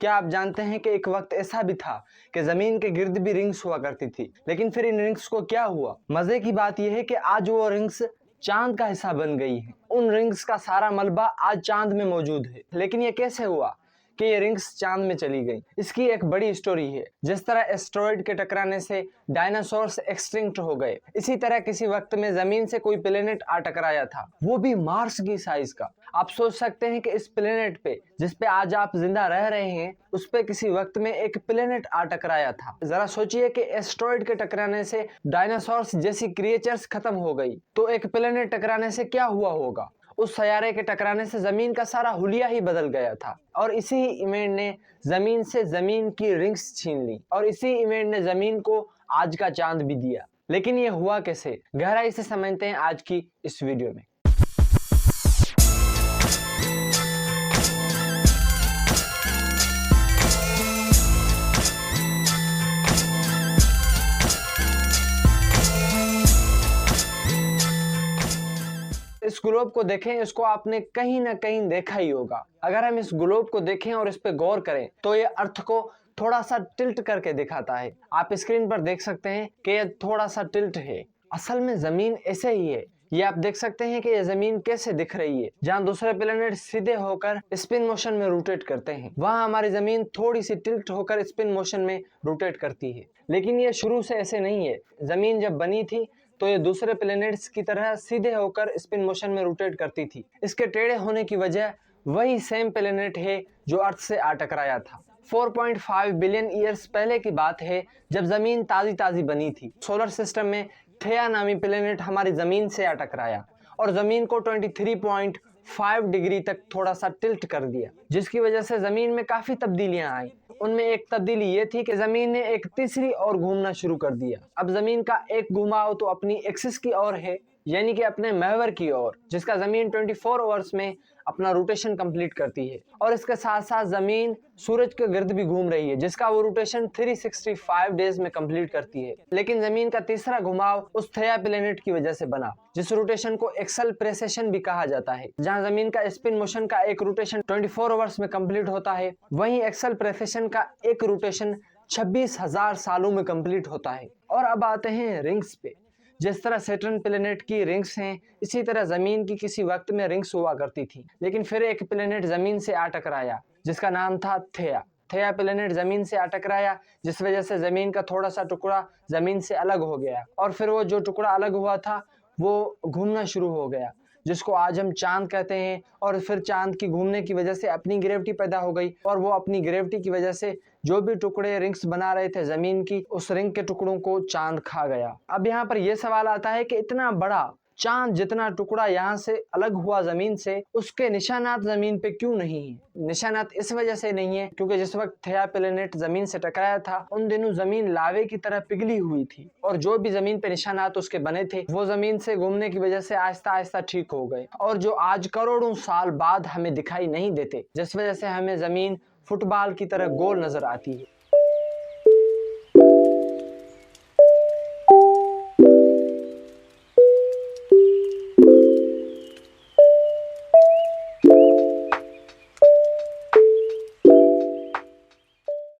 क्या आप जानते हैं कि एक वक्त ऐसा भी था कि जमीन के गिर्द भी रिंग्स हुआ करती थी, लेकिन फिर इन रिंग्स को क्या हुआ? मजे की बात यह है कि आज वो रिंग्स चांद का हिस्सा बन गई हैं। उन रिंग्स का सारा मलबा आज चांद में मौजूद है। लेकिन ये कैसे हुआ कि ये रिंग्स चांद में चली गई? इसकी एक बड़ी स्टोरी है। जिस तरह एस्टेरॉयड के टकराने से डायनासोर्स एक्सटिंक्ट हो गए, इसी तरह किसी वक्त में जमीन से कोई प्लेनेट आ टकराया था, वो भी मार्स की साइज का। आप सोच सकते हैं कि इस प्लेनेट पे, जिस पे आज आप जिंदा रह रहे हैं, उस पे किसी वक्त में एक प्लेनेट आ टकराया था। जरा सोचिए कि एस्टेरॉयड के टकराने से डायनासोर्स जैसी क्रिएचर्स खत्म हो गई, तो एक प्लेनेट टकराने से क्या हुआ होगा? उस सैयारे के टकराने से जमीन का सारा हुलिया ही बदल गया था। और इसी इवेंट ने जमीन से जमीन की रिंग्स छीन ली, और इसी इवेंट ने जमीन को आज का चांद भी दिया। लेकिन ये हुआ कैसे? गहराई से समझते हैं आज की इस वीडियो में। इस ग्लोब को देखें, इसको आपने कहीं ना कहीं देखा ही होगा। अगर हम इस ग्लोब को देखें और इस पे गौर करें तो ये अर्थ को थोड़ा सा टिल्ट करके दिखाता है। आप स्क्रीन पर देख सकते हैं कि ये थोड़ा सा टिल्ट है। असल में जमीन ऐसे ही है। ये आप देख सकते हैं कि ये जमीन कैसे दिख रही है। जहाँ दूसरे प्लेनेट सीधे होकर स्पिन मोशन में रोटेट करते हैं, वहाँ हमारी जमीन थोड़ी सी टिल्ट होकर स्पिन मोशन में रोटेट करती है। लेकिन ये शुरू से ऐसे नहीं है। जमीन जब बनी थी तो ये दूसरे प्लेनेट्स की तरह सीधे होकर स्पिन मोशन में रोटेट करती थी। इसके टेढ़े होने की वजह वही सेम प्लेनेट है जो अर्थ से आ टकराया था। 4.5 बिलियन ईयर्स पहले की बात है, जब जमीन ताजी ताजी बनी थी। सोलर सिस्टम में थेया नामी प्लेनेट हमारी जमीन से आ टकराया और जमीन को 23.5 डिग्री तक थोड़ा सा टिल्ट कर दिया, जिसकी वजह से जमीन में काफी तब्दीलियां आई। उनमें एक तब्दीली ये थी कि जमीन ने एक तीसरी ओर घूमना शुरू कर दिया। अब जमीन का एक घुमाव तो अपनी एक्सिस की ओर है, यानी कि अपने महवर की ओर, जिसका जमीन 24 आवर्स में अपना रोटेशन कंप्लीट करती है। और इसके साथ साथ जमीन सूरज के गिर्द भी घूम रही है, जिसका वो रोटेशन 365 डेज में कंप्लीट करती है। लेकिन जमीन का तीसरा घुमाव उस थेया प्लेनेट की वजह से बना, जिस रोटेशन को एक्सल प्रेसेशन भी कहा जाता है। जहां जमीन का स्पिन मोशन का एक रोटेशन 24 आवर्स में कंप्लीट होता है, वहीं एक्सल प्रेसेशन का एक रोटेशन 26,000 सालों में कंप्लीट होता है। और अब आते हैं रिंग्स पे। जिस तरह सैटर्न प्लेनेट की रिंग्स हैं, इसी तरह जमीन की किसी वक्त में रिंग्स हुआ करती थी। लेकिन फिर एक प्लेनेट जमीन से आ टकराया, जिसका नाम था थेया। थेया प्लेनेट जमीन से आ टकराया, जिस वजह से जमीन का थोड़ा सा टुकड़ा जमीन से अलग हो गया, और फिर वो जो टुकड़ा अलग हुआ था वो घूमना शुरू हो गया, जिसको आज हम चांद कहते हैं। और फिर चांद की घूमने की वजह से अपनी ग्रेविटी पैदा हो गई, और वो अपनी ग्रेविटी की वजह से जो भी टुकड़े रिंग्स बना रहे थे जमीन की, उस रिंग के टुकड़ों को चांद खा गया। अब यहाँ पर यह सवाल आता है कि इतना बड़ा चांद जितना टुकड़ा यहाँ से अलग हुआ जमीन से, उसके निशानात जमीन पे क्यों नहीं है? निशानात इस वजह से नहीं है क्योंकि जिस वक्त थेया प्लेनेट जमीन से टकराया था, उन दिनों जमीन लावे की तरह पिघली हुई थी, और जो भी जमीन पे निशानात उसके बने थे वो जमीन से घूमने की वजह से आहिस्ता आहिस्ता ठीक हो गए, और जो आज करोड़ों साल बाद हमें दिखाई नहीं देते, जिस वजह से हमें जमीन फुटबॉल की तरह गोल नजर आती है।